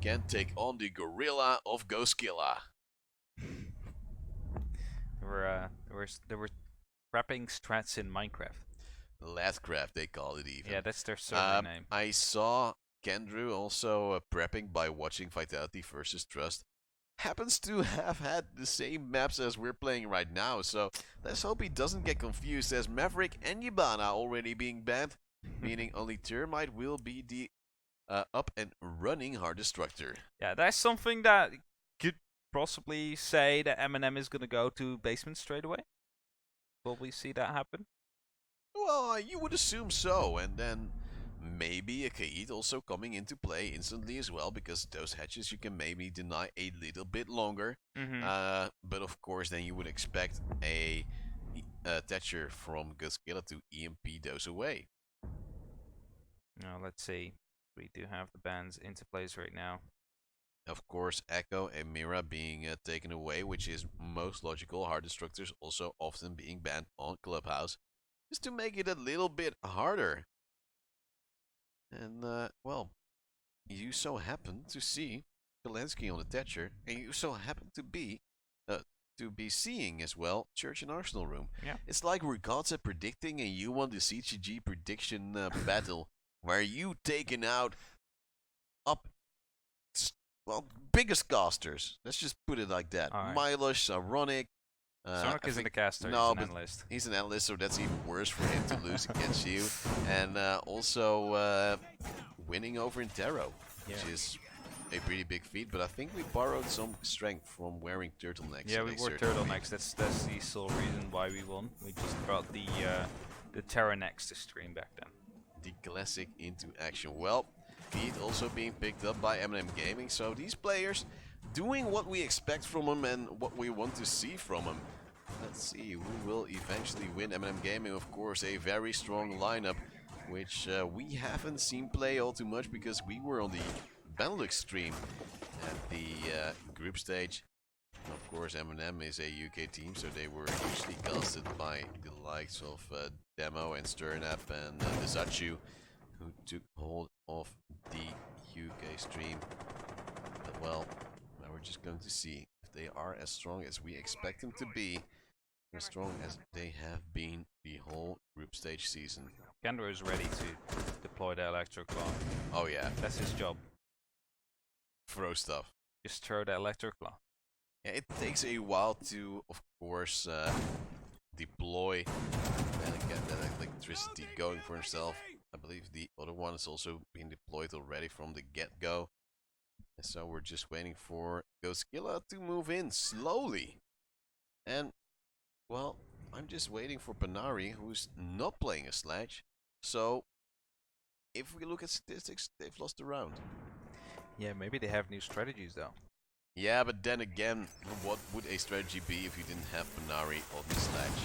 can take on the gorilla of GoSkilla. There were prepping strats in Minecraft. Ladcraft, they call it even. Yeah, that's their server name. I saw Kendrew also prepping by watching Vitality versus Trust. Happens to have had the same maps as we're playing right now, so let's hope he doesn't get confused as Maverick and Yibana already being banned, meaning only Termite will be the up and running hard destructor. Yeah, that's something that could possibly say that MnM is gonna go to basement straight away. Will we see that happen? Well, you would assume so, and then maybe a Kaid also coming into play instantly as well, because those hatches you can maybe deny a little bit longer. But of course, then you would expect a Thatcher from GoSkilla to EMP those away. Now let's see. We do have the bans into place right now. Of course, Echo and Mira being taken away, which is most logical. Hard destructors also often being banned on Clubhouse, just to make it a little bit harder. And, well, you so happen to see Zelensky on the Thatcher, and you so happen to be seeing as well Church and Arsenal Room. Yeah. It's like we're gods at predicting, and you won the CGG prediction battle, where you taken out biggest casters. Let's just put it like that. Right. Milosh, Saronic. Saronic isn't a caster, no, he's an analyst. He's an analyst, so that's even worse for him to lose against you. And also winning over in Tarot, which is a pretty big feat. But I think we borrowed some strength from wearing turtlenecks. Yeah, we wore turtlenecks. That's the sole reason why we won. We just brought the Terra next to stream back then. The classic into action. Well, feat also being picked up by MnM Gaming. So these players doing what we expect from them and what we want to see from them. Let's see who will eventually win. MnM Gaming, of course, a very strong lineup, which we haven't seen play all too much because we were on the Benelux stream at the group stage. And of course, MnM is a UK team, so they were usually casted by the likes of Demo and Sternap and Zachu, who took hold of the UK stream. But well, now we're just going to see if they are as strong as we expect them to be, as strong as they have been the whole group stage season. Kendra is ready to deploy the electric claw. Oh yeah, that's his job. Throw stuff. Just throw the electric claw. Yeah, it takes a while to, of course, deploy and get that electricity going for himself. I believe the other one is also being deployed already from the get-go. And so we're just waiting for GoSkilla to move in slowly. And, well, I'm just waiting for Panari, who's not playing a Sledge. So, if we look at statistics, they've lost the round. Yeah, maybe they have new strategies though. Yeah, but then again, what would a strategy be if you didn't have Panari on the Sledge?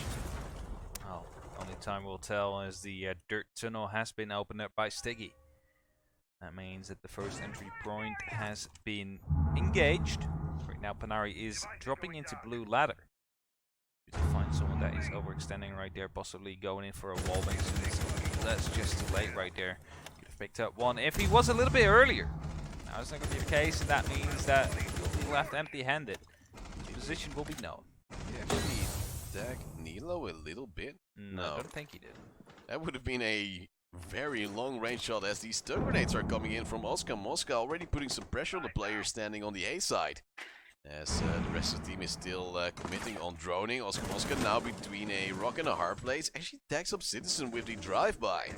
Oh, only time will tell, as the dirt tunnel has been opened up by Stiggy. That means that the first entry point has been engaged. Right now Panari is dropping into blue ladder. To find someone that is overextending right there, possibly going in for a wall base. That's just too late right there. Could have picked up one if he was a little bit earlier. Now it's not going to be the case, and that means that he'll be left empty-handed. His position will be known. Did he attack Nilo a little bit? No, I don't think he did. That would have been a very long range shot, as these stun grenades are coming in from Oscar. Mosca already putting some pressure on the players standing on the A side. As the rest of the team is still committing on droning. Oscar Mosca now between a rock and a hard place. Actually tags up Citizen with the drive-by.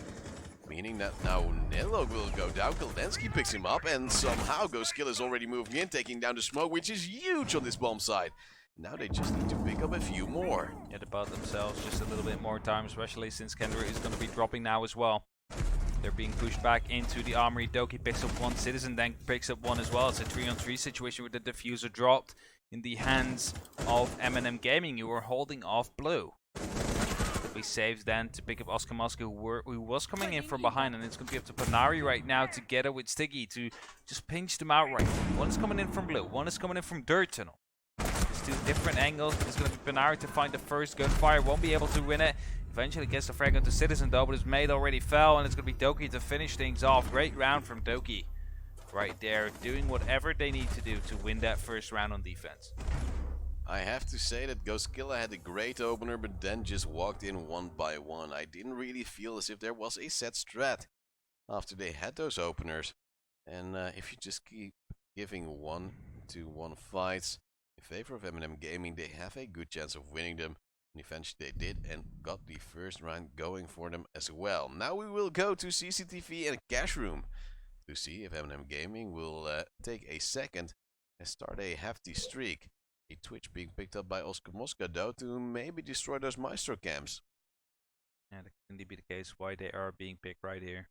Meaning that now Nilo will go down, Kalensky picks him up, and somehow GoSkilla is already moving in, taking down the smoke, which is huge on this bomb side. Now they just need to pick up a few more. Yeah, they bought themselves just a little bit more time, especially since Kendra is going to be dropping now as well. They're being pushed back into the armory. Doki picks up one, Citizen then picks up one as well. It's a 3-on-3 situation with the diffuser dropped in the hands of MnM Gaming, who are holding off blue. We saved then to pick up Oscar Mosca, who was coming in from behind, and it's going to be up to Panari right now together with Stiggy to just pinch them out right. One is coming in from blue, one is coming in from dirt tunnel. It's two different angles. It's going to be Panari to find the first gunfire, won't be able to win it. Eventually gets the frag onto Citizen though, but his mate already fell, and it's going to be Doki to finish things off. Great round from Doki. right there, doing whatever they need to do to win that first round on defense. I have to say that GoSkilla had a great opener, but then just walked in one by one. I didn't really feel as if there was a set strat after they had those openers. And if you just keep giving 1-1 fights in favor of MnM Gaming, they have a good chance of winning them. And eventually they did and got the first round going for them as well. Now we will go to CCTV and Cash Room to see if MnM Gaming will take a second and start a hefty streak. A Twitch being picked up by Oscar Mosca though to maybe destroy those Maestro camps. And that can indeed be the case why they are being picked right here.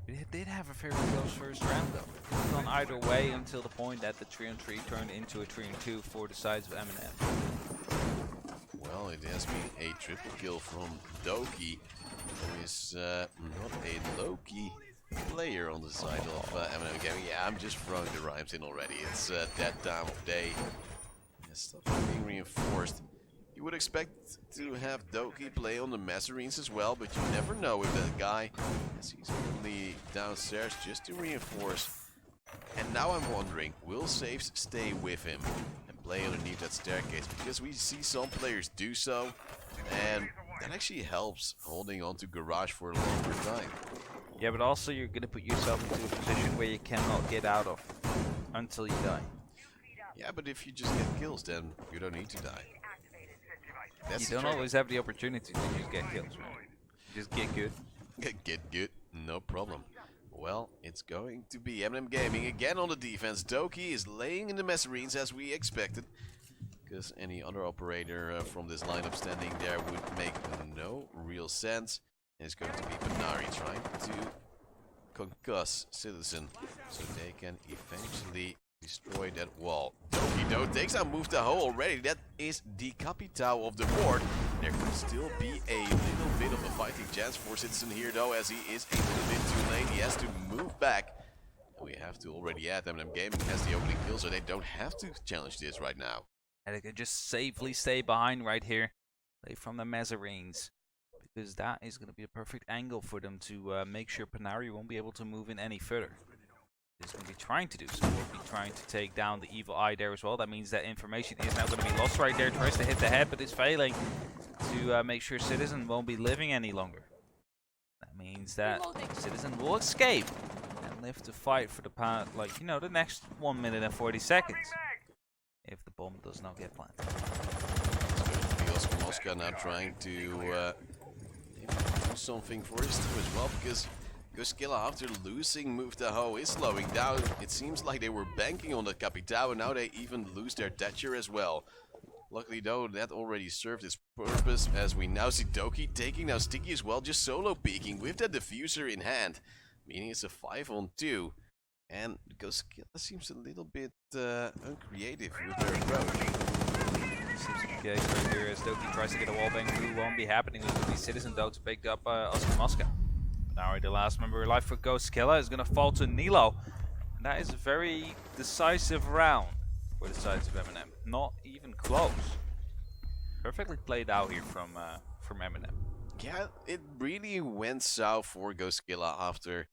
We did have a very close first round though. It could have gone either way until the point that the 3-on-3 turned into a 3-on-2 for the sides of MnM. Well, it has been a triple kill from Doki, who is not a low-key player on the side of MnM Gaming. Yeah, I'm just throwing the rhymes in already. It's that time of day. Stuff is being reinforced. You would expect to have Doki play on the Mazzarines as well, but you never know with that guy, as he's only downstairs just to reinforce. And now I'm wondering, will Safes stay with him and play underneath that staircase? Because we see some players do so, and that actually helps holding on to Garage for a longer time. Yeah, but also you're going to put yourself into a position where you cannot get out of until you die. Yeah, but if you just get kills, then you don't need to die. You don't always have the opportunity to just get kills, right? Just get good. Get good, no problem. Well, it's going to be MnM Gaming again on the defense. Doki is laying in the Mazzarines as we expected, because any other operator from this lineup standing there would make no real sense. And it's going to be Panari trying to concuss Citizen so they can eventually destroy that wall. Doki though takes out Move the Hoe already. That is the Capitao of the board. There could still be a little bit of a fighting chance for Citizen here though, as he is a little bit too late. He has to move back. We have to already add MnM Gaming has the opening kill, so they don't have to challenge this right now. And they can just safely stay behind right here. Play from the Mazzarines. Because that is going to be a perfect angle for them to make sure Panari won't be able to move in any further. He's going to be trying to do so. We'll be trying to take down the Evil Eye there as well. That means that information is now going to be lost right there. Tries to hit the head, but is failing to make sure Citizen won't be living any longer. That means that Citizen will escape and live to fight for the like, you know, the next 1 minute and 40 seconds. If the bomb does not get planted. It's going to be Oscar Mosca now trying to maybe do something for his team as well, because GoSkilla, after losing Move the Hoe, is slowing down. It seems like they were banking on the Capitao, and now they even lose their Thatcher as well. Luckily though, that already served its purpose, as we now see Doki taking now Sticky as well, just solo peeking with that diffuser in hand. Meaning it's a 5-on-2. And GoSkilla seems a little bit uncreative with their approach. Seems to be the case right here as Doki tries to get a wallbang through. Won't be happening. It will be Citizen though to pick up Oscar Mosca. Now the last member alive for GoSkilla is going to fall to Nilo. And that is a very decisive round for the sides of MnM. Not even close. Perfectly played out here from MnM. Yeah, it really went south for GoSkilla after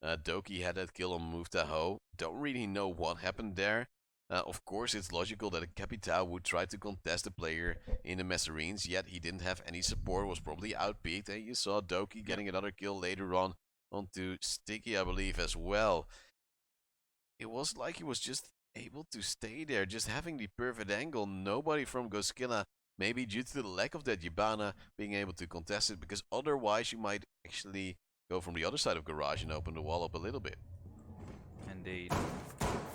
Doki had that kill on Move the Hoe. Don't really know what happened there. Of course, it's logical that a Capitao would try to contest the player in the Mazzarines, yet he didn't have any support, was probably outpeaked, and you saw Doki getting another kill later on onto Sticky, I believe, as well. It was like he was just able to stay there, just having the perfect angle. Nobody from GoSkilla, maybe due to the lack of that Yibana, being able to contest it, because otherwise you might actually go from the other side of Garage and open the wall up a little bit. Indeed.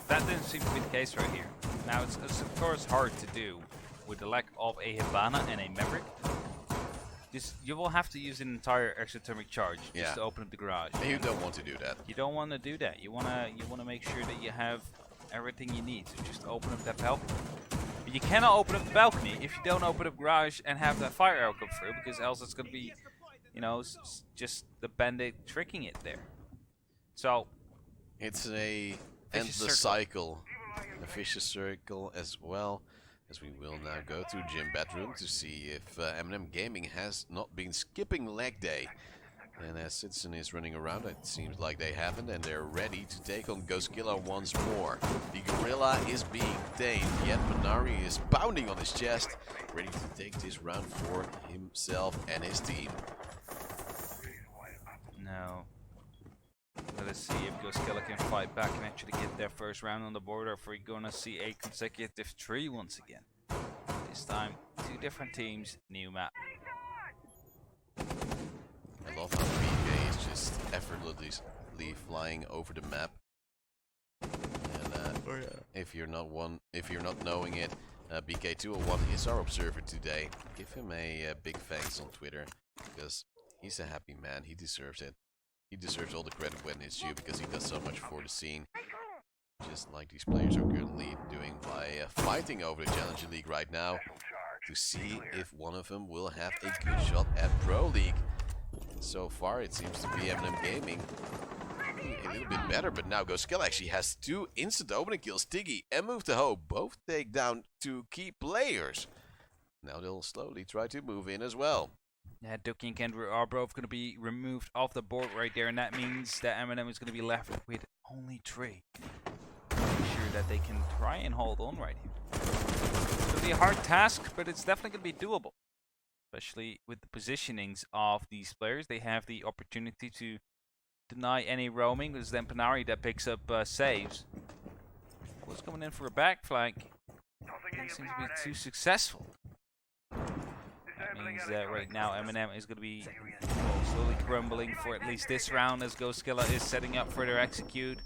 That didn't seem to be the case right here. Now it's of course hard to do with the lack of a Hibana and a Maverick. You will have to use an entire exothermic charge just to open up the garage. And you don't want to do that. You don't want to do that. You wanna make sure that you have everything you need to just open up that balcony. But you cannot open up the balcony if you don't open up garage and have that fire arrow come through, because else it's gonna be, you know, just the bandit tricking it there. So it's a endless cycle, a vicious circle as well. As we will now go to Gym Bedroom to see if MnM Gaming has not been skipping leg day. And as Citizen is running around, it seems like they haven't, and they're ready to take on GoSkilla once more. The Gorilla is being tamed, yet Manari is pounding on his chest, ready to take this round for himself and his team. No. Let us see if GoSkilla can fight back and actually get their first round on the board, or if we're gonna see a consecutive 3 once again. This time, 2 different teams, new map. I love how BK is just effortlessly flying over the map. And if you're not knowing it, BK201 is our observer today. Give him a big thanks on Twitter, because he's a happy man. He deserves it. He deserves all the credit when it's due, because he does so much for the scene. Just like these players are currently doing by fighting over the Challenger League right now, to see if one of them will have a good shot at Pro League. So far, it seems to be MnM Gaming a little bit better, but now GoSkilla actually has 2 instant opening kills. Tiggy and Move to Hope both take down 2 key players. Now they'll slowly try to move in as well. Yeah, Doki and Kendra are both going to be removed off the board right there, and that means that MnM is going to be left with only 3. Make sure that they can try and hold on right here. It's going to be a hard task, but it's definitely going to be doable. Especially with the positionings of these players, they have the opportunity to deny any roaming. Because then Panari that picks up saves. Was coming in for a back flank. Doesn't seem to be too successful. That means that right now MnM is going to be slowly crumbling for at least this round, as GoSkilla is setting up for their execute.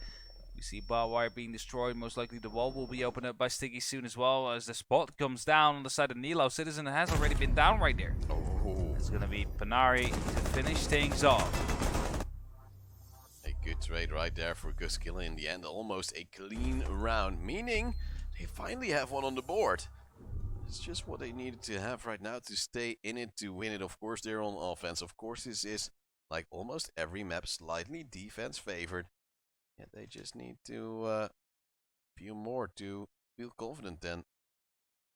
We see barbed wire being destroyed. Most likely the wall will be opened up by Stiggy soon as well, as the spot comes down on the side of Nilo. Citizen has already been down right there. Oh. It's going to be Panari to finish things off. A good trade right there for GoSkilla in the end. Almost a clean round, meaning they finally have one on the board. It's just what they needed to have right now to stay in it, to win it. Of course, they're on offense. Of course, this is, like almost every map, slightly defense favored. Yeah, they just need to feel more to feel confident, and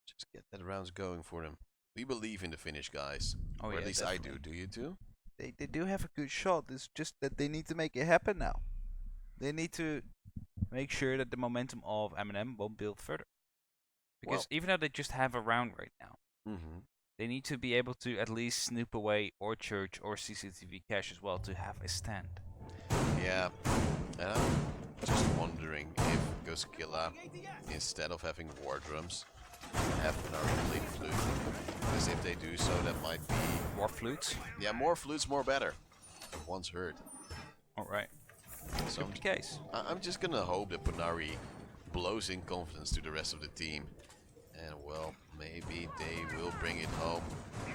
just get that rounds going for them. We believe in the finish, guys. Oh, or yeah, at least definitely. I do. Do you too? They do have a good shot. It's just that they need to make it happen now. They need to make sure that the momentum of MnM won't build further. Because even though they just have a round right now, they need to be able to at least snoop away or church or CCTV cache as well to have a stand. Yeah, and I'm just wondering if GoSkilla, instead of having war drums, have an arcade flute. Because if they do so, that might be... More flutes? Yeah, more flutes, more better. Once heard. Alright. So Could be the case. I'm just gonna hope that Panari blows in confidence to the rest of the team. And well, maybe they will bring it home.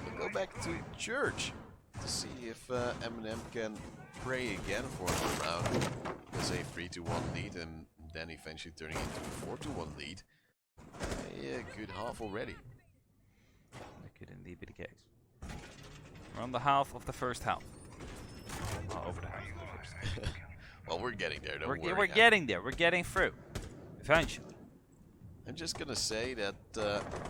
We'll go back to church to see if MnM can pray again for a round. There's a 3-1 lead, and then eventually turning into a 4-1 lead. Yeah, good half already. That could indeed be the case. We're on the half of the first half. Oh, over the half of the first half. Well, we're getting there. Don't worry. We're getting there. We're getting through. Eventually. I'm just gonna say that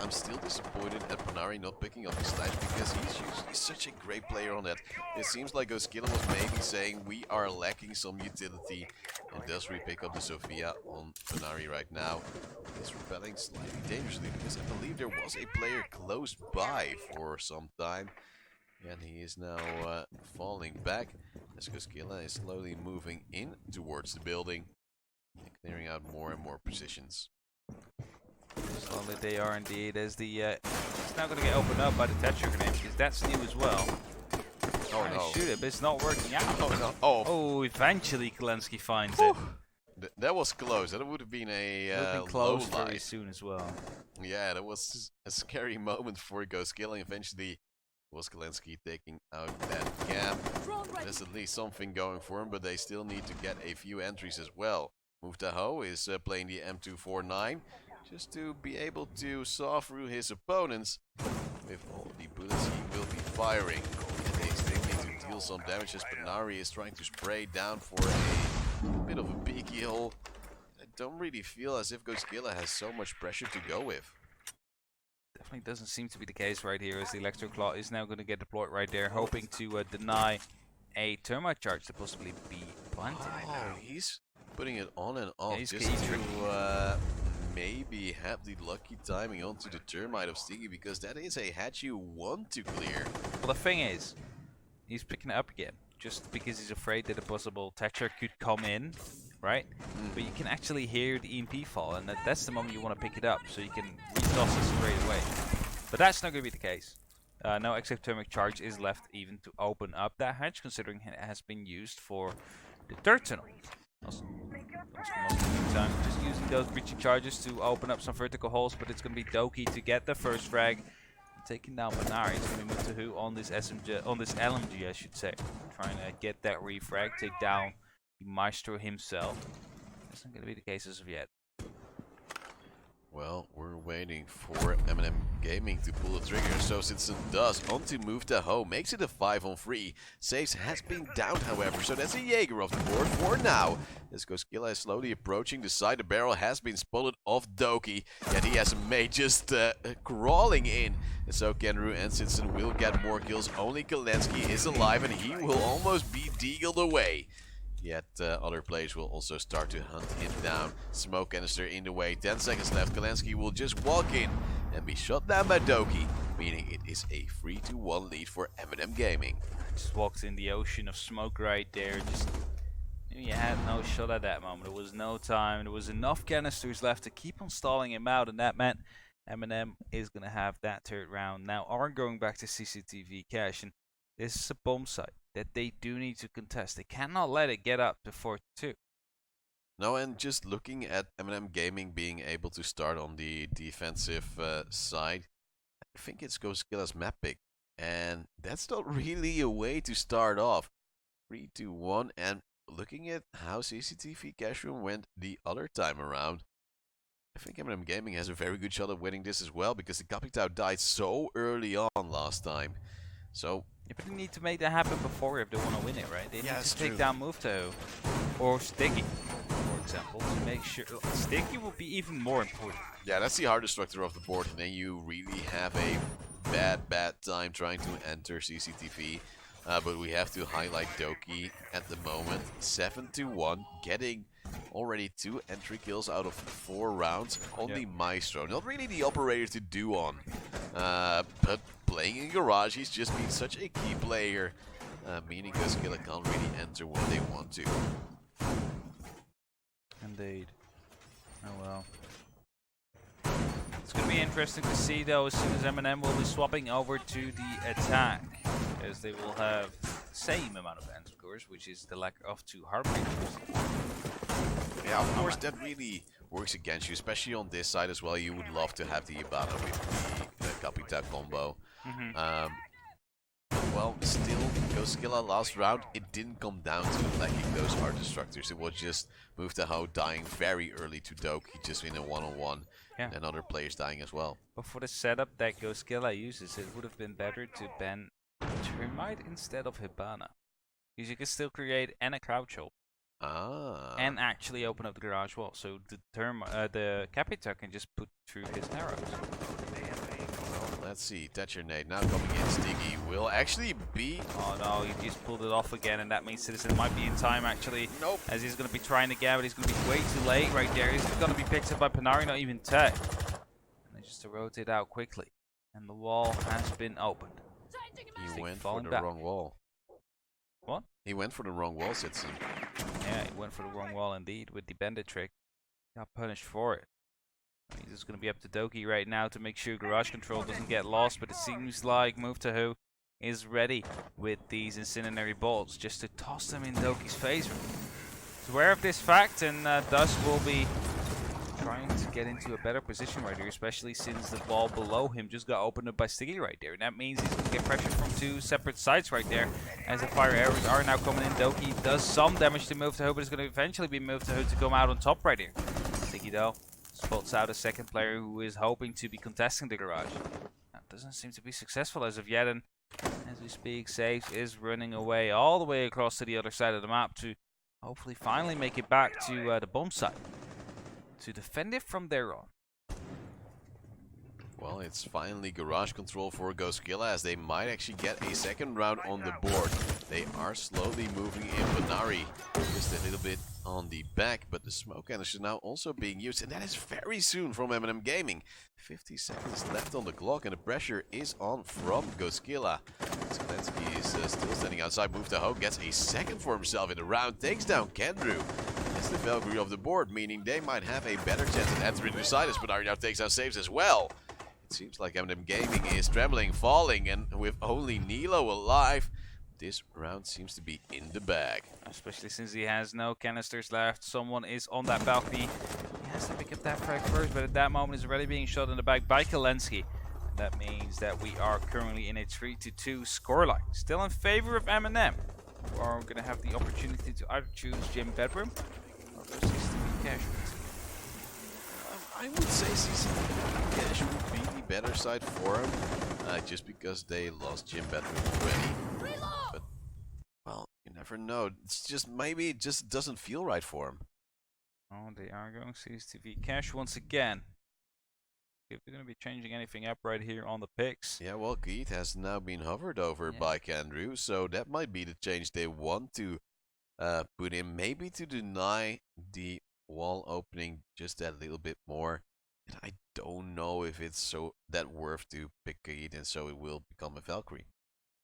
I'm still disappointed at Panari not picking up his slash, because he's usually such a great player on that. It seems like GoSkilla was maybe saying we are lacking some utility, and does re-pick up the Sophia on Panari right now. He's repelling slightly dangerously, because I believe there was a player close by for some time. And he is now falling back, as GoSkilla is slowly moving in towards the building, and clearing out more and more positions. Slowly they are indeed, as the it's now going to get opened up by the Tether grenade, because that's new as well. Oh no! Shoot it, but it's not working out. Oh no! Oh! Eventually Kalensky finds it. That was close. That would have been a close low very light. Soon as well. Yeah, that was a scary moment for GoSkilla. Eventually, was Kalensky taking out that camp. There's at least something going for him, but they still need to get a few entries as well. Muftaho is playing the M249 just to be able to saw through his opponents with all the bullets he will be firing. And they still need to deal some damage, as Panari is trying to spray down for a bit of a big heal. I don't really feel as if GoSkilla has so much pressure to go with. Definitely doesn't seem to be the case right here, as the Electro Claw is now going to get deployed right there, hoping to deny a termite charge to possibly be planted. Oh, he's putting it on and off he's just to maybe have the lucky timing onto the termite of Sticky, because that is a hatch you want to clear. Well, the thing is, he's picking it up again, just because he's afraid that a possible Thatcher could come in, right? But you can actually hear the EMP fall, and that's the moment you want to pick it up, so you can retoss it straight away. But that's not going to be the case. No exothermic charge is left even to open up that hatch, considering it has been used for the third tunnel. Also, time just using those breaching charges to open up some vertical holes, but it's going to be Doki to get the first frag. Taking down Banari. He's going to move to who on this SMG, on this LMG, I should say. Trying to get that refrag, take down the Maestro himself. That's not going to be the case as of yet. Well, we're waiting for MnM Gaming to pull the trigger, so Citizen does. On to move to home, makes it a 5-on-3. Saves has been down, however, so that's a Jaeger off the board for now. As GoSkilla is slowly approaching the side, the barrel has been spotted off Doki, yet he has a mate just crawling in. And so Kenru and Citizen will get more kills. Only Kalensky is alive, and he will almost be deagled away. Yet other players will also start to hunt him down. Smoke canister in the way, 10 seconds left. Kalensky will just walk in and be shot down by Doki, meaning it is a 3-1 lead for MnM Gaming. Just walked in the ocean of smoke right there. Just you had no shot at that moment. There was no time. There was enough canisters left to keep on stalling him out, and that meant MnM is going to have that third round. Now are going back to CCTV cache, and this is a bomb site that they do need to contest. They cannot let it get up to 4-2. No, and just looking at MnM Gaming being able to start on the defensive side, I think it's GoSkilla's map pick. And that's not really a way to start off. 3-1, and looking at how CCTV Cash Room went the other time around, I think MnM Gaming has a very good shot at winning this as well, because the Capitao died so early on last time. So yeah, but they need to make that happen before if they want to win it, right? They need to take true. down Mufto or Sticky, for example, to make sure. Sticky will be even more important. Yeah, that's the hard destructor of the board, and then you really have a bad time trying to enter CCTV. But we have to highlight Doki at the moment. 7-1, getting already 2 entry kills out of 4 rounds on the Maestro. Not really the operator to do on, but playing in Garage, he's just been such a key player, meaning GoSkilla can't really enter when they want to. Indeed. Oh well. It's going to be interesting to see though as soon as MnM will be swapping over to the attack, as they will have the same amount of ends, of course, which is the lack of 2 Heartbreakers. Yeah, of course that really works against you, especially on this side as well. You would love to have the Ibana with the Capita combo. Well, still, GoSkilla last round, it didn't come down to lacking those hard destructors. It was just Move to Ho dying very early to Doki, just in a 1-on-1, and other players dying as well. But for the setup that GoSkilla uses, it would have been better to ban Termite instead of Hibana. Because you can still create and a crouch hold. And actually open up the garage wall, so the Capita can just put through his arrows. Let's see, Thatcher nade now coming in. Sticky will actually be... Oh no, he just pulled it off again, and that means Citizen might be in time actually. Nope. As he's going to be trying again, but he's going to be way too late right there. He's going to be picked up by Panari, not even tech. And they just to rotate out quickly. And the wall has been opened. He went for the wrong wall. What? He went for the wrong wall, Citizen. Yeah, he went for the wrong wall indeed with the bandit trick. Got punished for it. He's just going to be up to Doki right now to make sure garage control doesn't get lost, but it seems like Muftahu is ready with these incendiary bolts just to toss them in Doki's face. He's aware of this fact, and thus will be trying to get into a better position right here, especially since the wall below him just got opened up by Sticky right there. And that means he's going to get pressure from 2 separate sides right there, as the fire arrows are now coming in. Doki does some damage to Muftahu, but it's going to eventually be Muftahu to come out on top right here. Sticky though spots out a second player who is hoping to be contesting the garage. That doesn't seem to be successful as of yet, and as we speak, Saves is running away all the way across to the other side of the map to hopefully finally make it back to the bomb site to defend it from there on. Well, it's finally garage control for GoSkilla, as they might actually get a second round on the board. They are slowly moving in. Banari just a little bit on the back, but the smoke cannon is now also being used, and that is very soon from MnM Gaming. 50 seconds left on the clock, and the pressure is on from GoSkilla. Zelensky is still standing outside. Move to Hope, gets a second for himself in the round, takes down Kendrew. It's the Valkyrie of the board, meaning they might have a better chance at entering the side as Banari now takes out saves as well. It seems like MnM Gaming is trembling, falling, and with only Nilo alive, this round seems to be in the bag. Especially since he has no canisters left. Someone is on that balcony. He has to pick up that frag first, but at that moment is already being shot in the back by Kalensky. That means that we are currently in a 3-2 scoreline. Still in favor of MnM. We are going to have the opportunity to either choose Jim Bedroom or CCTV Casualty. I would say CCTV Cash would be the better side for him, just because they lost Jim Bedroom already. But, well, you never know. It's just, maybe it just doesn't feel right for him. Oh, they are going CCTV Cash once again. If they're going to be changing anything up right here on the picks. Yeah, well, Geet has now been hovered over by Kendrew, so that might be the change they want to put in. Maybe to deny the wall opening just that little bit more. And I don't know if it's so that worth to pick Geet, and so it will become a Valkyrie.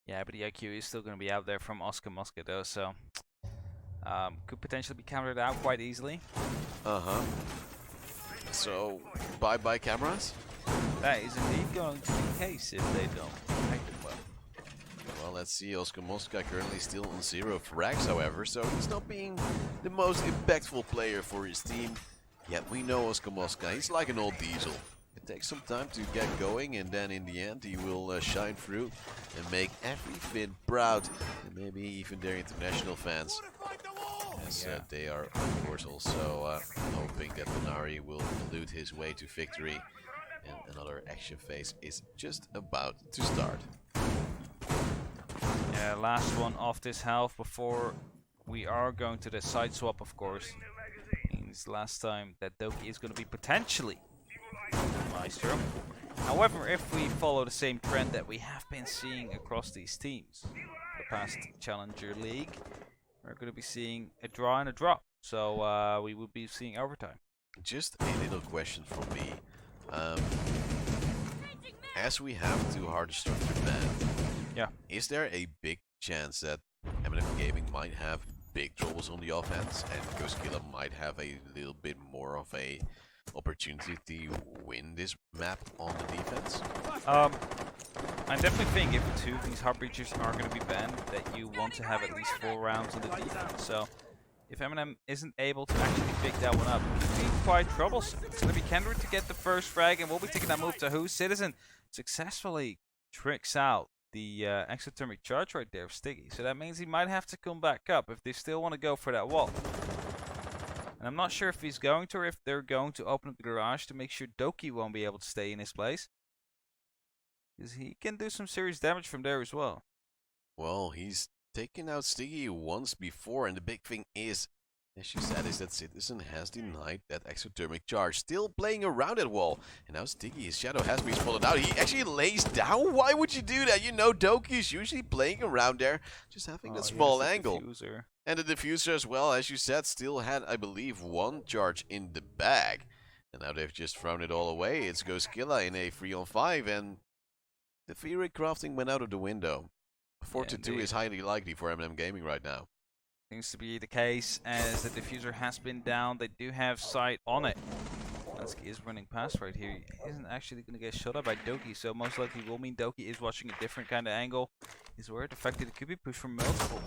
Yeah, but the IQ is still going to be out there from Oscar Mosca though, so could potentially be countered out quite easily. So, bye-bye cameras? That is indeed going to be the case if they don't act it well. Well, let's see. Oscar Mosca currently still on 0 frags, however, so he's not being the most impactful player for his team. Yet we know Oscar Mosca, he's like an old diesel. It takes some time to get going, and then in the end he will shine through and make every Finn proud, and maybe even their international fans. As they are, of course, also hoping that Banari will elude his way to victory. And another action phase is just about to start. Yeah, last one off this half before we are going to the side swap, of course. Means last time that Doki is going to be potentially Maestro. However, if we follow the same trend that we have been seeing across these teams, the past Challenger League, we're going to be seeing a draw and a drop. So we will be seeing overtime. Just a little question from me. As we have two hard structured men, is there a big chance that MnM Gaming might have big troubles on the offense and GoSkilla might have a little bit more of a opportunity to win this map on the defense? I definitely think if two of these hard breachers are going to be banned, that you want to have at least 4 rounds on the defense. So if MnM isn't able to actually pick that one up, it could be quite troublesome. It's going to be Kendrick to get the first frag, and we'll be taking that move to who? Citizen successfully tricks out the exothermic charge right there of Stiggy. So that means he might have to come back up if they still want to go for that wall. And I'm not sure if he's going to, or if they're going to open up the garage to make sure Doki won't be able to stay in his place. Because he can do some serious damage from there as well. Well, he's taken out Stiggy once before, and the big thing is, as you said, is that Citizen has denied that exothermic charge. Still playing around that wall. And now Stiggy, his shadow has been spotted out. He actually lays down? Why would you do that? You know Doki is usually playing around there, just having that small angle. Diffuser. And the diffuser as well, as you said, still had, I believe, 1 charge in the bag. And now they've just thrown it all away. It's GoSkilla in a 3-on-5, and the theory crafting went out of the window. 4-2 is highly likely for MnM Gaming right now. Seems to be the case, as the diffuser has been down. They do have sight on it. Lansky is running past right here. He isn't actually going to get shot at by Doki, so most likely will mean Doki is watching a different kind of angle. He's worried the fact that it could be pushed from multiple.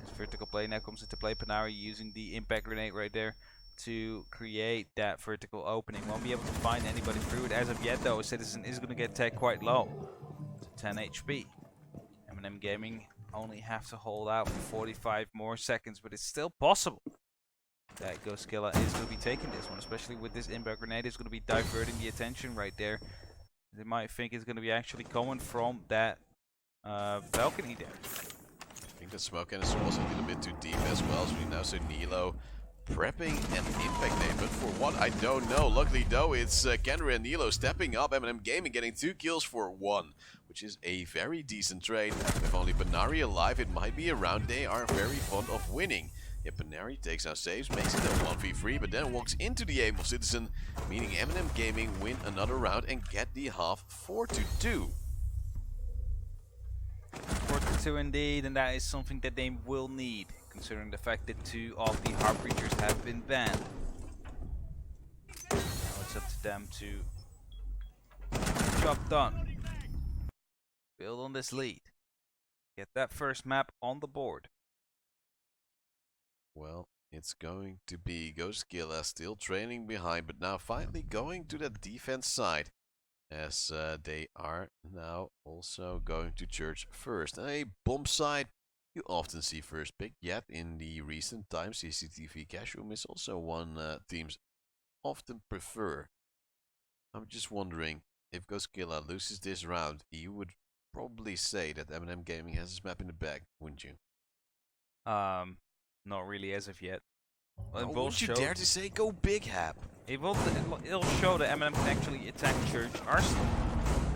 His vertical play now comes into play. Panari using the impact grenade right there to create that vertical opening. Won't be able to find anybody through it as of yet, though. Citizen is going to get tagged quite low to 10 HP. MnM Gaming only have to hold out for 45 more seconds, but it's still possible that GoSkilla is going to be taking this one, especially with this impact grenade. Is going to be diverting the attention right there. They might think it's going to be actually coming from that balcony there. I think the smoke canister was a little bit too deep as well, so we now see Nilo prepping an impact nade, but for what, I don't know. Luckily though, it's Kendra and Nilo stepping up. MnM Gaming getting 2 kills for 1, which is a very decent trade. With only Banari alive, it might be a round they are very fond of winning. Yeah, Banari takes out saves, makes it a 1v3, but then walks into the aim of Citizen, meaning MnM Gaming win another round and get the half 4-2. 4-2 indeed, and that is something that they will need, considering the fact that 2 of the Heart Breachers have been banned. Now it's up to them to get the job done. Build on this lead. Get that first map on the board. Well, it's going to be GoSkilla still trailing behind, but now finally going to the defense side. As they are now also going to church first. A bomb side you often see first pick, yet in the recent times CCTV cash room is also one teams often prefer. I'm just wondering, if GoSkilla loses this round, you would probably say that MnM Gaming has his map in the bag, wouldn't you? Not really as of yet. Oh, would you dare to say go big, Hap? It'll show that MnM can actually attack Church Arsenal.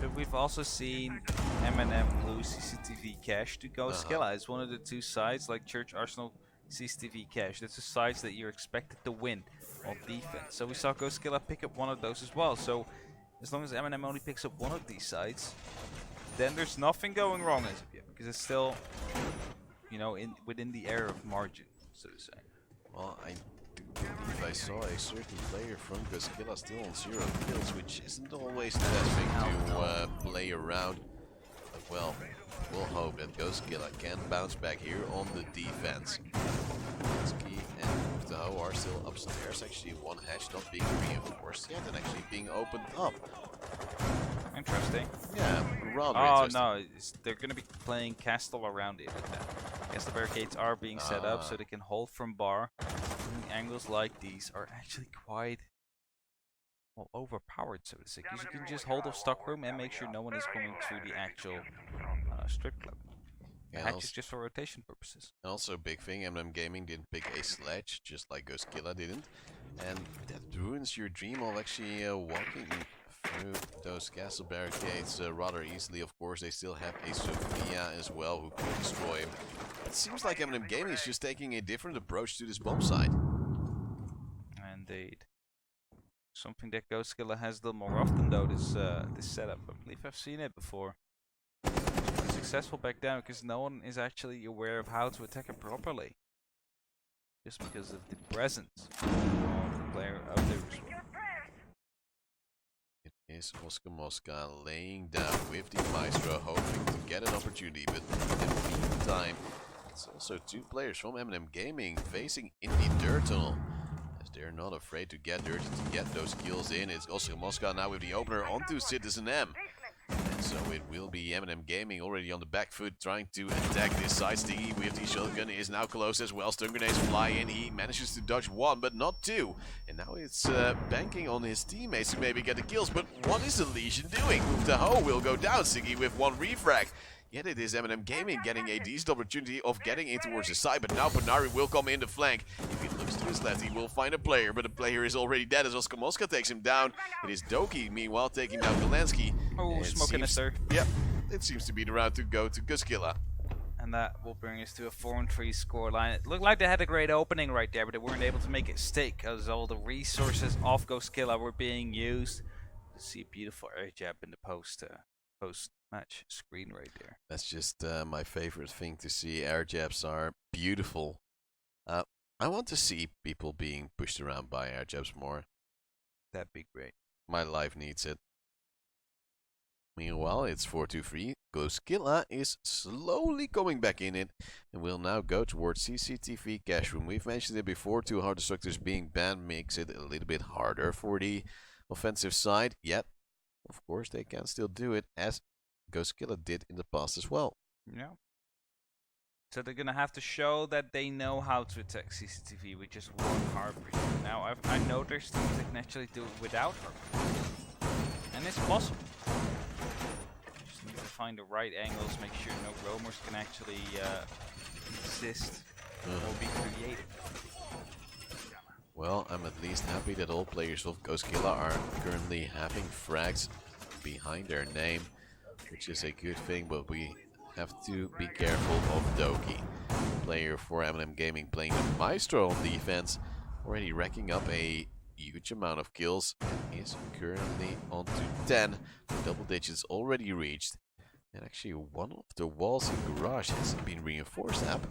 But we've also seen MnM lose CCTV cash to GoSkilla. It's one of the 2 sides, like Church Arsenal, CCTV cash. That's the sides that you're expected to win on defense. So we saw GoSkilla pick up one of those as well. So as long as MnM only picks up one of these sides, then there's nothing going wrong as of yet, because it's still, you know, within the error of margin, so to say. Well, I do believe I saw a certain player from GoSkilla still on 0 kills, which isn't always the best thing to play around. But well, we'll hope that GoSkilla can bounce back here on the defense. Ski and the Ho are still upstairs. Actually, one hatch not being reinforced yet and actually being opened up. Interesting. Yeah, rather Oh interesting. no, they're going to be playing castle around it with that. I guess the barricades are being set up so they can hold from bar. Angles like these are actually quite, well, overpowered, so to say. Because you can just hold off stockroom and make sure no one is coming through the actual strip club. Yeah, Hatch is just for rotation purposes. And also, big thing, MnM Gaming didn't pick a sledge, just like GoSkilla didn't. And that ruins your dream of actually walking through those castle barricades rather easily. Of course, they still have a Sophia as well who could destroy him. It seems like MnM Gaming is just taking a different approach to this bomb side. Indeed. Something that GoSkilla has done more often though, this setup. I believe I've seen it before. It's been successful back then because no one is actually aware of how to attack it properly. Just because of the presence of the player out there as well. It is Oscar Mosca laying down with the Maestro, hoping to get an opportunity, but in the meantime, it's also 2 players from MnM Gaming facing in the dirt tunnel. They're not afraid to get dirty to get those kills in. It's Oscar Mosca now with the opener onto Citizen M. And so it will be MnM Gaming already on the back foot trying to attack this side. Stingy with the shotgun is now close as well. Stun grenades fly in. He manages to dodge 1 but not 2. And now it's banking on his teammates to maybe get the kills. But what is the Legion doing? The Ho will go down. Stingy with 1 refrag. Yet it is MnM Gaming getting a decent opportunity of getting in towards the side, but now Banari will come in the flank. If he looks to his left, he will find a player, but the player is already dead as Oscar Mosca takes him down. It is Doki, meanwhile, taking down Galansky. Oh, smoke canister. Yep, it seems to be the round to go to GoSkilla. And that will bring us to a 4-3 scoreline. It looked like they had a great opening right there, but they weren't able to make it stick because all the resources of GoSkilla were being used. You see a beautiful air jab in the post-match screen right there. That's just my favorite thing to see. Air jabs are beautiful. I want to see people being pushed around by air jabs more. That'd be great. My life needs it. Meanwhile, it's 4-2-3. GoSkilla is slowly coming back in it and will now go towards CCTV cash room. We've mentioned it before, 2 hard destructors being banned makes it a little bit harder for the offensive side. Yet, of course, they can still do it as GoSkilla did in the past as well. Yeah. So they're gonna have to show that they know how to attack CCTV with just 1 hard breach. Now I know there's things they can actually do it without her, and it's possible. Just need to find the right angles, make sure no roamers can actually exist or be created. Well, I'm at least happy that all players of GoSkilla are currently having frags behind their name, which is a good thing, but we have to be careful of Doki. Player for MnM Gaming playing the Maestro on defense, already racking up a huge amount of kills. Is currently on to 10, the double digits already reached. And actually one of the walls in Garage hasn't been reinforced, App.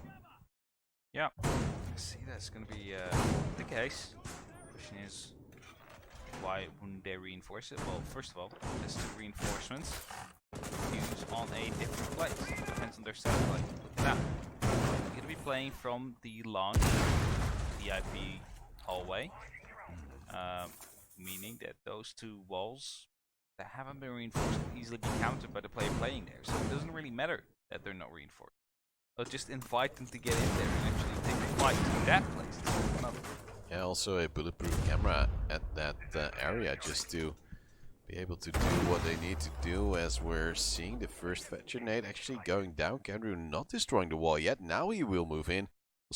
Yeah, I see that's going to be the case. Question is, why wouldn't they reinforce it? Well, first of all, there's 2 reinforcements used on a different place. Depends on their set play. Look at that. You're going to be playing from the launch VIP hallway, meaning that those 2 walls that haven't been reinforced can easily be countered by the player playing there. So it doesn't really matter that they're not reinforced. But just invite them to get in there and actually take a flight to that place. Yeah, also a bulletproof camera at that area just to be able to do what they need to do, as we're seeing the first Fetcher nade actually going down. Kendrew not destroying the wall yet. Now he will move in.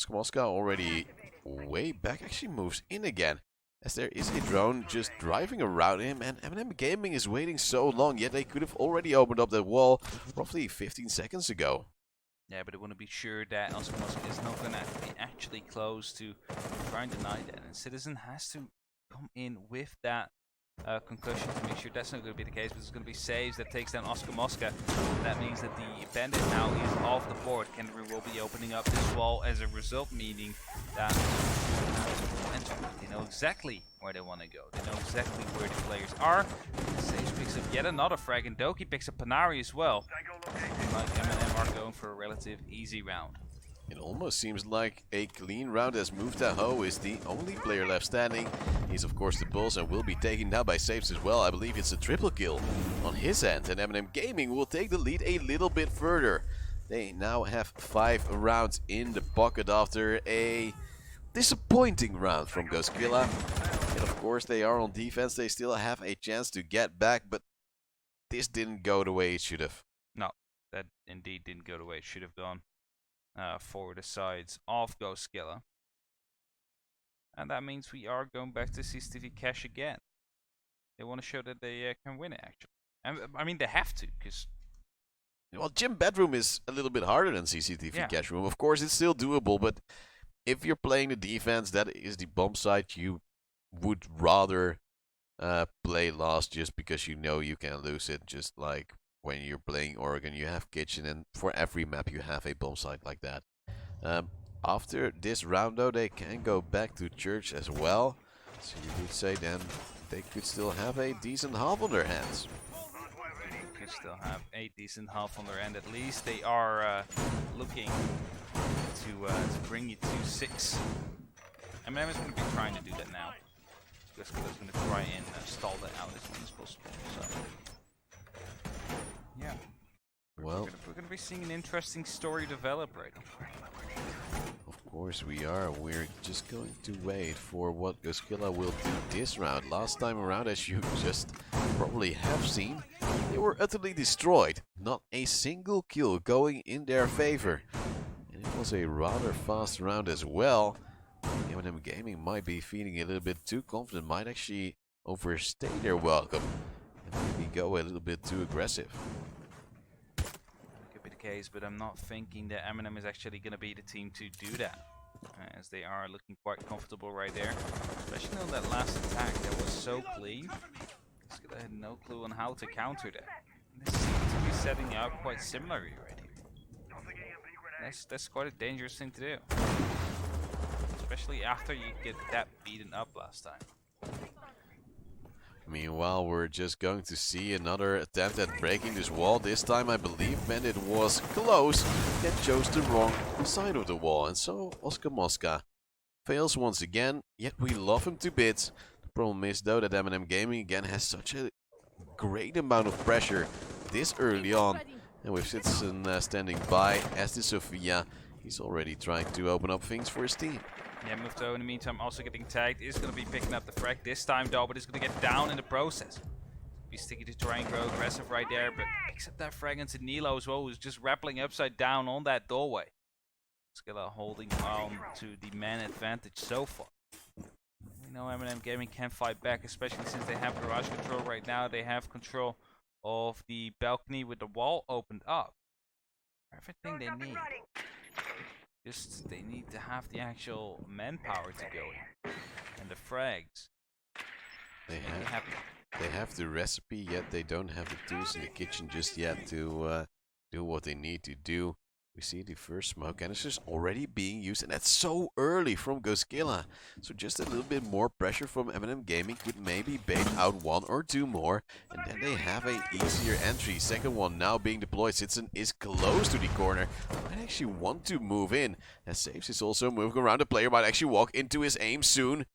Mosca already way back, actually moves in again, as there is a drone just driving around him, and MnM Gaming is waiting so long, yet they could have already opened up that wall roughly 15 seconds ago. Yeah, but they want to be sure that Oscar is not going to be actually close to try and deny that. And Citizen has to come in with that concussion to make sure that's not going to be the case. But it's going to be saves that takes down Oscar Mosca. That means that the bandit now is off the board. Kendra will be opening up this wall as a result, meaning that they know exactly where they want to go. They know exactly where the players are. Saves picks up yet another frag, and Doki picks up Panari as well. Like MnM are going for a relative easy round. It almost seems like a clean round, as Muftaho is the only player left standing. He's of course the boss and will be taken down by saves as well. I believe it's a triple kill on his end, and MnM Gaming will take the lead a little bit further. They now have 5 rounds in the pocket after a disappointing round from GoSkilla. And of course they are on defense, they still have a chance to get back, but this didn't go the way it should have. No, that indeed didn't go the way it should have gone for the sides of GoSkilla. And that means we are going back to CCTV cash again. They want to show that they can win it, actually. And I mean, they have to, because... Well, Gym Bedroom is a little bit harder than CCTV cash room. Of course, it's still doable, but if you're playing the defense, that is the bomb site, you would rather play last just because you know you can lose it. Just like when you're playing Oregon, you have kitchen, and for every map you have a bomb site like that. After this round though, they can go back to church as well. So you could say then they could still have a decent half on their hands. They could still have a decent half on their end. At least they are looking to bring it to 6. MnM is going to be trying to do that now. GoSkilla is going to try and stall that out as much as possible. So, yeah. Well, we're going to be seeing an interesting story develop right now. Of course we are. We're just going to wait for what GoSkilla will do this round. Last time around, as you just probably have seen, they were utterly destroyed. Not a single kill going in their favor. And it was a rather fast round as well. MnM Gaming might be feeling a little bit too confident, might actually overstay their welcome, and maybe go a little bit too aggressive. Could be the case, but I'm not thinking that MnM is actually going to be the team to do that, as they are looking quite comfortable right there, especially on that last attack that was so clean. GoSkilla had no clue on how to counter that. And this seems to be setting up quite similarly right here. That's quite a dangerous thing to do, especially after you get that beaten up last time. Meanwhile, we're just going to see another attempt at breaking this wall. This time I believe Bandit was close, yet chose the wrong side of the wall. And so Oscar Mosca fails once again, yet we love him to bits. The problem is though that MnM Gaming again has such a great amount of pressure this early on. And with Citizen standing by as the Sophia, he's already trying to open up things for his team. Yeah, Mufto in the meantime also getting tagged, is going to be picking up the frag this time though, but he's going to get down in the process. Be sticky to try and grow aggressive right there, but picks up that frag into Nilo as well, who's just rappelling upside down on that doorway. GoSkilla holding on to the man advantage so far. know MnM Gaming can fight back, especially since they have garage control right now. They have control of the balcony with the wall opened up. Everything they need. Just they need to have the actual manpower to go in. And the frags. They have the recipe, yet they don't have the tools in the kitchen just yet to do what they need to do. We see the first smoke canisters already being used, and that's so early from GoSkilla. So just a little bit more pressure from MnM Gaming could maybe bait out 1 or 2 more, and then they have a easier entry. Second one now being deployed. Sitson is close to the corner. Might actually want to move in. As Saves is also moving around. The player might actually walk into his aim soon.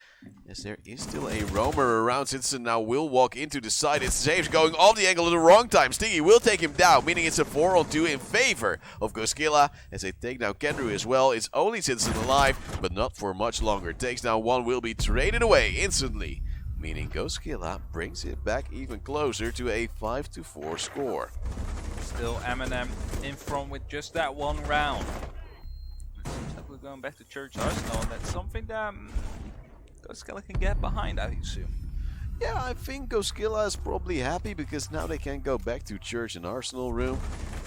As there is still a roamer around. Sitson now will walk into the side. It's Saves going off the angle at the wrong time. Stingy will take him down, meaning it's a 4-on-2 in favor of GoSkilla. As they take down Kendrew as well. It's only Citizen alive, but not for much longer. Takes down 1 will be traded away instantly, meaning GoSkilla brings it back even closer to a 5-4 score. Still MnM in front with just that 1 round. It seems like we're going back to Church Arsenal, and that's something that GoSkilla can get behind, I assume. Yeah, I think GoSkilla is probably happy because now they can go back to Church and Arsenal room.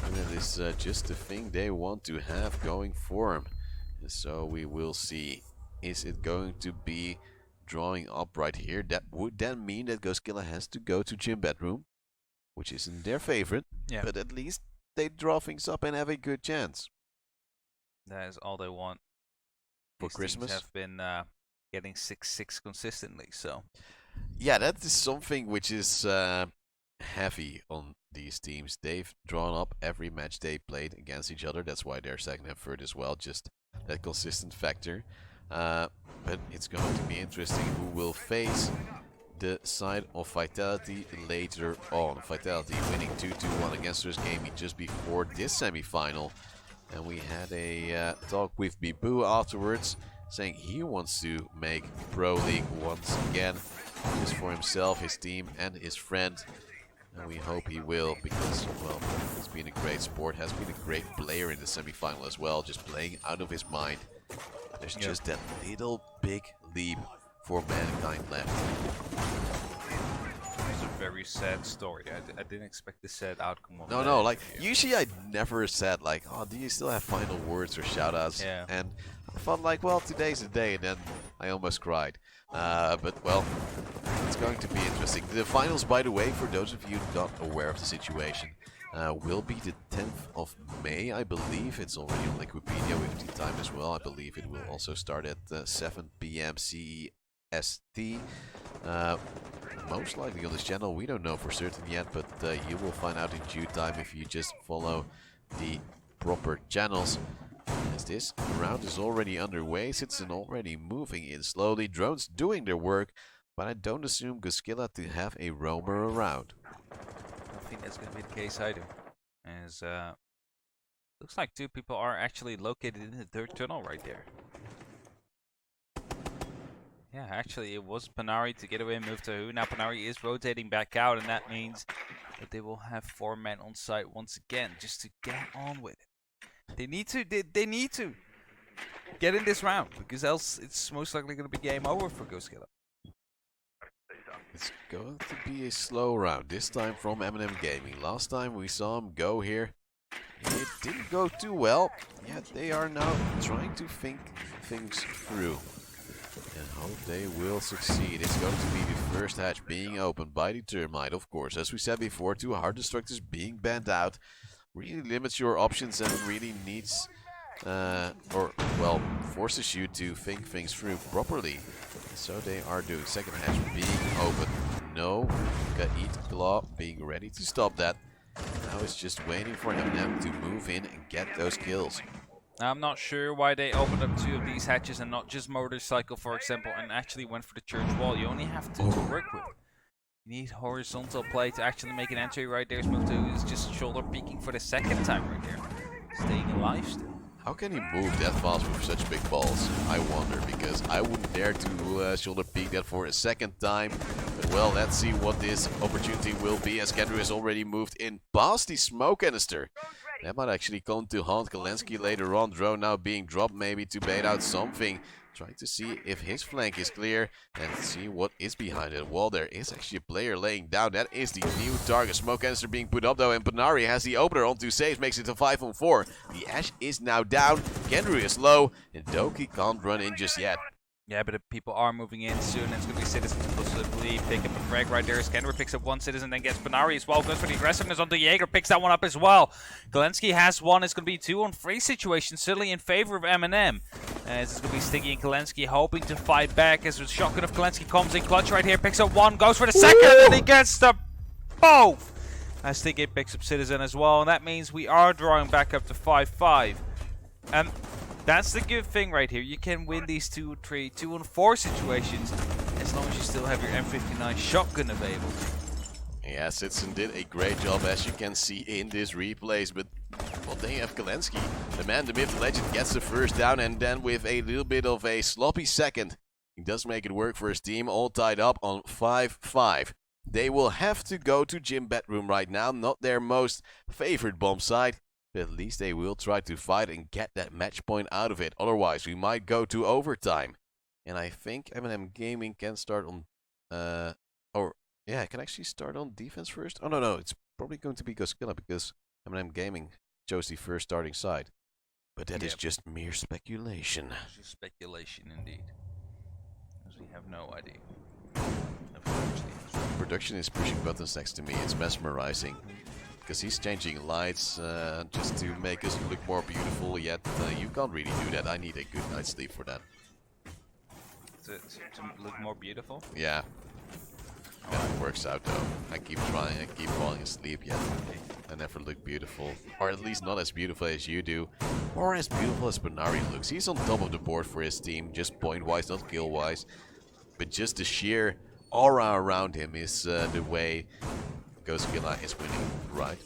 And that is just the thing they want to have going for them. And so we will see. Is it going to be drawing up right here? That would then mean that GoSkilla has to go to Gym Bedroom, which isn't their favorite. Yeah. But at least they draw things up and have a good chance. That is all they want. For These Christmas? teams have been getting 6-6 consistently, so... Yeah, that is something which is heavy on these teams. They've drawn up every match they played against each other. That's why they're second and third as well. Just that consistent factor. But it's going to be interesting who will face the side of Vitality later on. Vitality winning 2-1 against Game just before this semi-final. And we had a talk with Bibu afterwards, saying he wants to make Pro League once again. Just for himself, his team, and his friend. And we hope he will, because, well, he's been a great sport, has been a great player in the semi-final as well, just playing out of his mind. There's just that little big leap for Mankind left. It's a very sad story. I didn't expect the sad outcome of that. No, like, usually I never said, like, oh, do you still have final words or shoutouts? Yeah. And I felt like, well, today's the day, and then I almost cried. But, well, it's going to be interesting. The finals, by the way, for those of you not aware of the situation, will be the 10th of May, I believe. It's already on Wikipedia with the time as well. I believe it will also start at 7 PM CEST. Most likely on this channel, we don't know for certain yet, but you will find out in due time if you just follow the proper channels. As this round is already underway, Citizen already moving in slowly, drones doing their work, but I don't assume GoSkilla to have a roamer around. I don't think that's going to be the case either. As looks like 2 people are actually located in the 3rd tunnel right there. Yeah, actually it was Panari to get away and move to who. Now Panari is rotating back out, and that means that they will have 4 men on site once again, just to get on with it. They need to get in this round, because else it's most likely going to be game over for GoSkilla. It's going to be a slow round, this time from MnM Gaming. Last time we saw him go here, it didn't go too well, yet they are now trying to think things through. And hope they will succeed. It's going to be the first hatch being opened by the Termite, of course. As we said before, 2 hard destructors being banned out really limits your options and really needs, forces you to think things through properly. So they are doing. Second hatch being open. No, Eat Claw being ready to stop that. Now it's just waiting for MnM to move in and get those kills. I'm not sure why they opened up 2 of these hatches and not just Motorcycle, for example, and actually went for the church wall. You only have 2 to work with. You need horizontal play to actually make an entry right there. Move 2 is just shoulder peeking for the 2nd time right there. Staying alive still. How can he move that fast with such big balls? I wonder, because I wouldn't dare to shoulder peek that for a 2nd time. But well, let's see what this opportunity will be, as Kendrew has already moved in past the smoke canister. That might actually come to haunt Kalensky later on. Drone now being dropped maybe to bait out something. Trying to see if his flank is clear and see what is behind it. Well, there is actually a player laying down. That is the new target. Smoke canister being put up though, and Panari has the opener onto saves, makes it a 5-on-4. The Ash is now down, Kendru is low, and Doki can't run in just yet. Yeah, but people are moving in soon, and it's going to be Citizen to possibly pick up a frag right there. Scanner picks up one Citizen, then gets Panari as well. Goes for the aggressiveness onto Jaeger, picks that one up as well. Galensky has one. It's going to be 2-on-3 situation, certainly in favor of MnM. As it's going to be Stiggy and Kalensky hoping to fight back as the shotgun of Kalensky comes in clutch right here, picks up one, goes for the second, and he gets the both. As Stiggy picks up Citizen as well, and that means we are drawing back up to 5-5. That's the good thing right here. You can win these 2-3, 2-on-4 situations as long as you still have your M59 shotgun available. Yeah, Citizen did a great job, as you can see in this replays, but well, they have Kalensky. The man, the myth legend, gets the first down, and then with a little bit of a sloppy second, he does make it work for his team, all tied up on 5-5. They will have to go to gym bedroom right now, not their most favorite bomb site, but at least they will try to fight and get that match point out of it. Otherwise, we might go to overtime. And I think MnM Gaming can start on, yeah, I can actually start on defense first. Oh, no, it's probably going to be GoSkilla because MnM Gaming chose the first starting side. But that is just mere speculation. It's just speculation indeed. As we have no idea. Production is pushing buttons next to me. It's mesmerizing. Because he's changing lights just to make us look more beautiful, yet you can't really do that. I need a good night's sleep for that. To look more beautiful? Yeah. That works out though. I keep trying, I keep falling asleep, yet I never look beautiful. Or at least not as beautiful as you do. Or as beautiful as Panari looks. He's on top of the board for his team, just point-wise, not kill-wise. But just the sheer aura around him is the way GoSkilla is winning, right?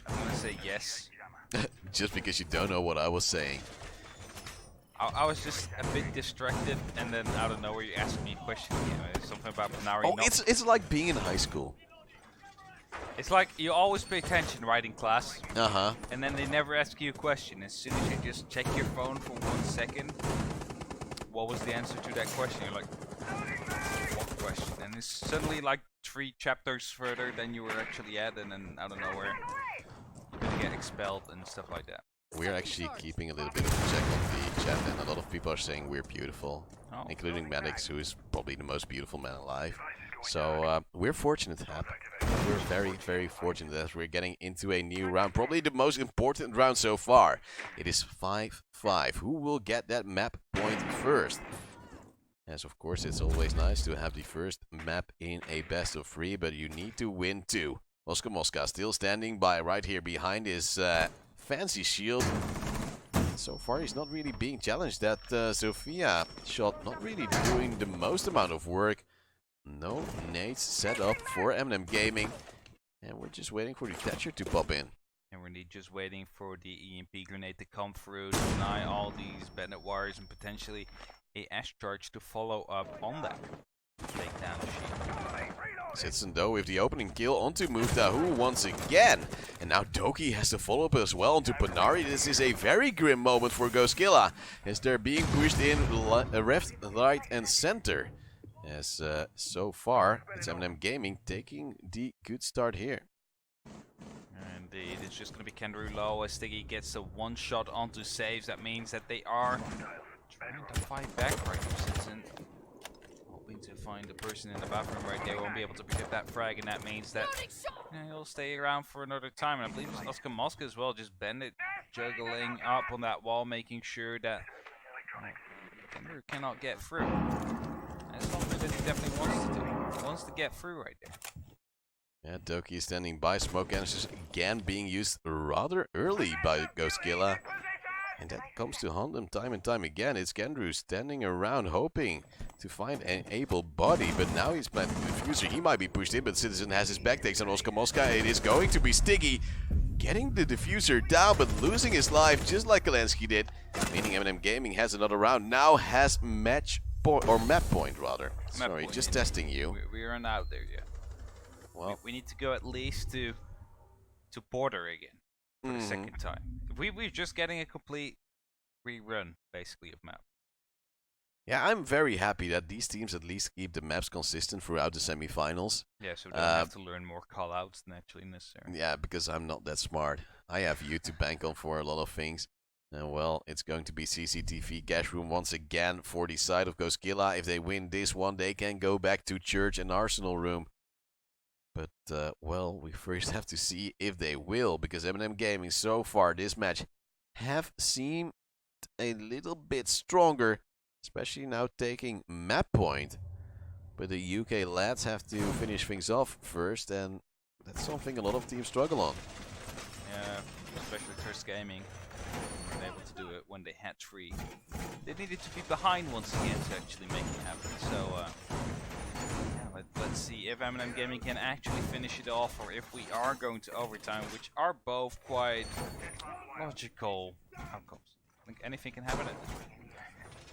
I'm gonna say yes. Just because you don't know what I was saying. I was just a bit distracted, and then out of nowhere you asked me a question. You know, something about Panari. Oh, it's like being in high school. It's like you always pay attention, right, in class. Uh-huh. And then they never ask you a question. As soon as you just check your phone for 1 second, what was the answer to that question? You're like, what question? And it's suddenly like 3 chapters further than you were actually at, and then out of nowhere, you're gonna get expelled and stuff like that. We're actually keeping a little bit of a check on the chat, and a lot of people are saying we're beautiful, including Maddox, who is probably the most beautiful man alive. So we're fortunate, Hap. We're very, very fortunate that we're getting into a new round, probably the most important round so far. It is 5-5. Who will get that map point first? As of course, it's always nice to have the first map in a best of 3, but you need to win 2. Mosca still standing by right here behind his fancy shield. So far, he's not really being challenged. That Sophia shot not really doing the most amount of work. No nades set up for MnM Gaming. And we're just waiting for the Thatcher to pop in. And we're indeed just waiting for the EMP grenade to come through, deny all these Bennett wires, and potentially a Ash charge to follow up on that. Take down the sheep. Citizen though with the opening kill onto Muftahu once again. And now Doki has to follow up as well onto Panari. This is a very grim moment for GoSkilla, as they're being pushed in left, right and center. As so far, it's MnM Gaming taking the good start here. Indeed, it's just going to be Kendru low as Stiggy gets a 1-shot onto saves. That means that they are trying to fight back right now. Citizen hoping to find the person in the bathroom right there. Won't be able to pick up that frag, and that means that he'll stay around for another time. And I believe it's Oscar Mosca as well, just Bandit juggling up on that wall, making sure that Kendru cannot get through. That's something that he definitely wants to do. He wants to get through right there. Yeah, Doki is standing by. Smoke canister again being used rather early by GoSkilla. And that comes to haunt them time and time again. It's Kendru standing around hoping to find an able body. But now he's planting the diffuser. He might be pushed in, but Citizen has his back takes on Oscar Mosca. It is going to be Stiggy getting the diffuser down, but losing his life just like Kalensky did. Meaning MnM Gaming has another round. Now has match point, or map point rather. Sorry, just testing you. We aren't out there yet. Well, we need to go at least to border again for the second time. If we're just getting a complete rerun, basically, of map. Yeah, I'm very happy that these teams at least keep the maps consistent throughout the semifinals. Yeah, so we don't have to learn more callouts than actually necessary. Yeah, because I'm not that smart. I have you to bank on for a lot of things. And well, it's going to be CCTV cash room once again for the side of GoSkilla. If they win this one, they can go back to church and Arsenal room. But, well, we first have to see if they will, because MnM Gaming so far this match have seemed a little bit stronger, especially now taking map point. But the UK lads have to finish things off first, and that's something a lot of teams struggle on. Yeah, especially First Gaming. Been able to do it when they had 3. They needed to be behind once again to actually make it happen. So, yeah, let's see if MnM Gaming can actually finish it off, or if we are going to overtime, which are both quite logical outcomes. I think anything can happen at this point.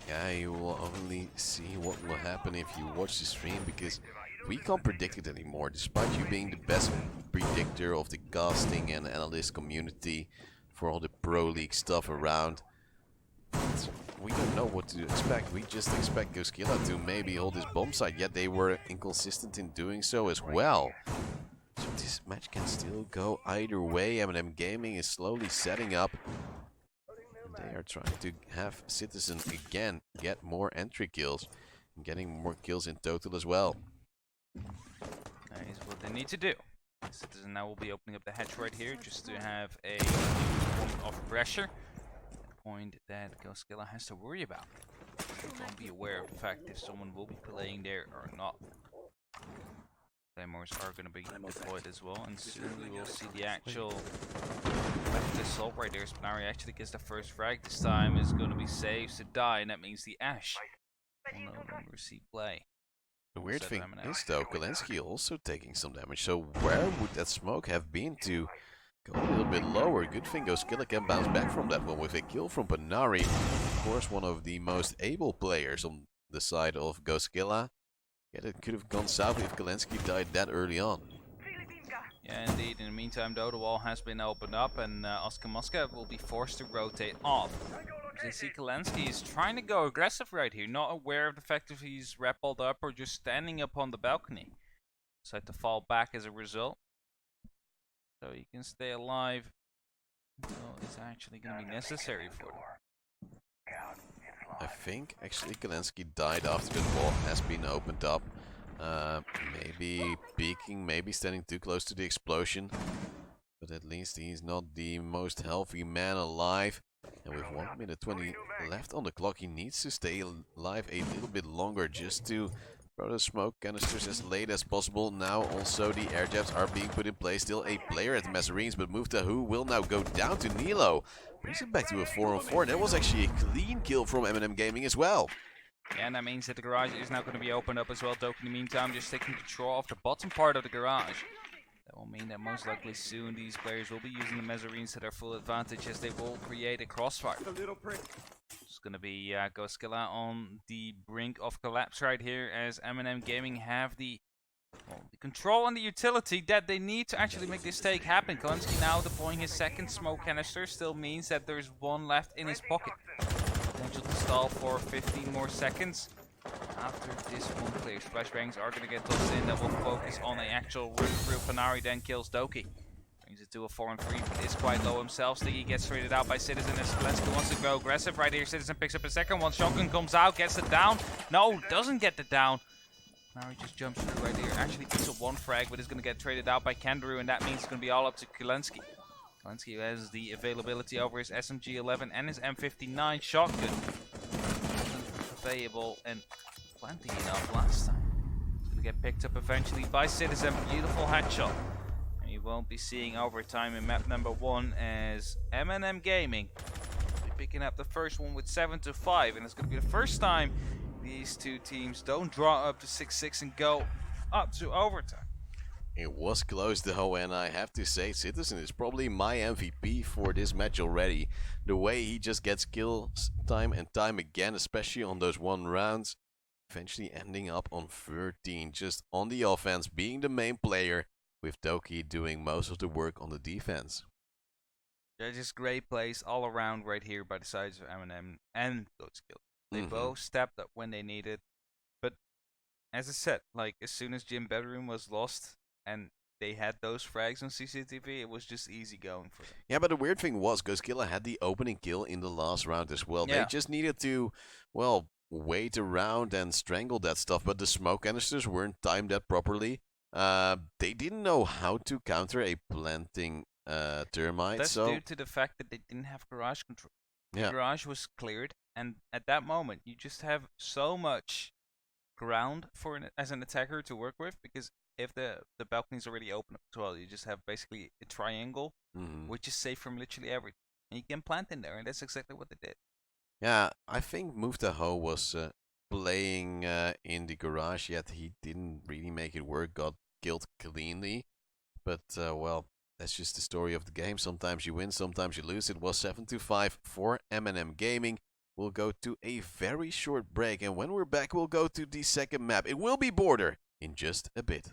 Yeah, you will only see what will happen if you watch the stream, because we can't predict it anymore, despite you being the best predictor of the casting and analyst community for all the Pro League stuff around. We don't know what to expect. We just expect GoSkilla to maybe hold this bomb site, yet they were inconsistent in doing so as well. So this match can still go either way. MnM Gaming is slowly setting up. They are trying to have Citizen again get more entry kills and getting more kills in total as well. That is what they need to do. Citizen now will be opening up the hatch right here just to have a point of pressure. A point that GoSkilla has to worry about. They won't be aware of the fact if someone will be playing there or not. Claymores are going to be deployed as well, and soon we will see the actual left assault right there. Spinari actually gets the first frag this time, is going to be saves to die, and that means the Ash will no longer see play. The weird thing is though, Kalensky also taking some damage, so where would that smoke have been to go a little bit lower? Good thing GoSkilla can bounce back from that one with a kill from Panari. Of course, one of the most able players on the side of GoSkilla. Yeah, it could have gone south if Kalensky died that early on. Yeah, indeed. In the meantime, though, the wall has been opened up, and Oscar Mosca will be forced to rotate off. They see Kalensky is trying to go aggressive right here, not aware of the fact if he's rappelled up or just standing up on the balcony. Decide to fall back as a result. So he can stay alive until it's actually going to be necessary for them. I think actually Kalensky died after the wall has been opened up. Maybe peeking, maybe standing too close to the explosion. But at least he's not the most healthy man alive. And with 1 minute 20 left on the clock, he needs to stay alive a little bit longer just to throw the smoke canisters as late as possible. Now also the air jabs are being put in place. Still a player at the Mazarines, but Muftahu will now go down to Nilo. Brings it back to a 4-on-4. That was actually a clean kill from MnM Gaming as well. Yeah, and that means that the garage is now going to be opened up as well. Doke in the meantime just taking control of the bottom part of the garage. That will mean that most likely soon these players will be using the Mazarines to their full advantage, as they will create a crossfire. It's going to be GoSkilla on the brink of collapse right here, as MnM Gaming have the control and the utility that they need to actually make this take happen. Kalensky now deploying his second smoke canister still means that there's one left in his pocket. Potential to stall for 15 more seconds. After this one clears, flashbangs are going to get tossed in. That will focus on the actual run through. Panari then kills Doki. Brings it to a 4-on-3. Is quite low himself. Stiggy gets traded out by Citizen as Kalensky wants to go aggressive right here. Citizen picks up a second one. Shotgun comes out, gets it down. No, doesn't get it down. Now he just jumps through right here. Actually picks up one frag, but is going to get traded out by Kangaroo, and that means it's going to be all up to Kalensky. Kalensky has the availability over his SMG-11 and his M59 shotgun. Available and plenty enough last time. It's going to get picked up eventually by Citizen. Beautiful headshot. And you won't be seeing overtime in map number 1, as MnM Gaming will be picking up the first one with 7-5, and it's going to be the first time these two teams don't draw up to 6-6 and go up to overtime. It was close though, and I have to say Citizen is probably my MVP for this match already. The way he just gets kills time and time again, especially on those 1 rounds. Eventually ending up on 13, just on the offense, being the main player, with Doki doing most of the work on the defense. They're just great plays all around right here by the sides of MnM and GoSkilla. They both stepped up when they needed. But as I said, like as soon as Gym Bedroom was lost and they had those frags on CCTV, it was just easy going for them. Yeah, but the weird thing was GoSkilla had the opening kill in the last round as well. Yeah. They just needed to, well, wait around and strangle that stuff, but the smoke canisters weren't timed that properly. They didn't know how to counter a planting termite. That's so due to the fact that they didn't have garage control. The yeah, garage was cleared, and at that moment, you just have so much ground for as an attacker to work with, because if the balcony is already open as well, you just have basically a triangle, which is safe from literally everything. And you can plant in there, and that's exactly what they did. yeah. I think Move the Hoe was playing in the garage, yet he didn't really make it work. Got killed cleanly, but well, that's just the story of the game. Sometimes you win, sometimes you lose. It was 7-5 for MnM Gaming. We'll go to a very short break, and when we're back, we'll go to the second map. It will be Border in just a bit.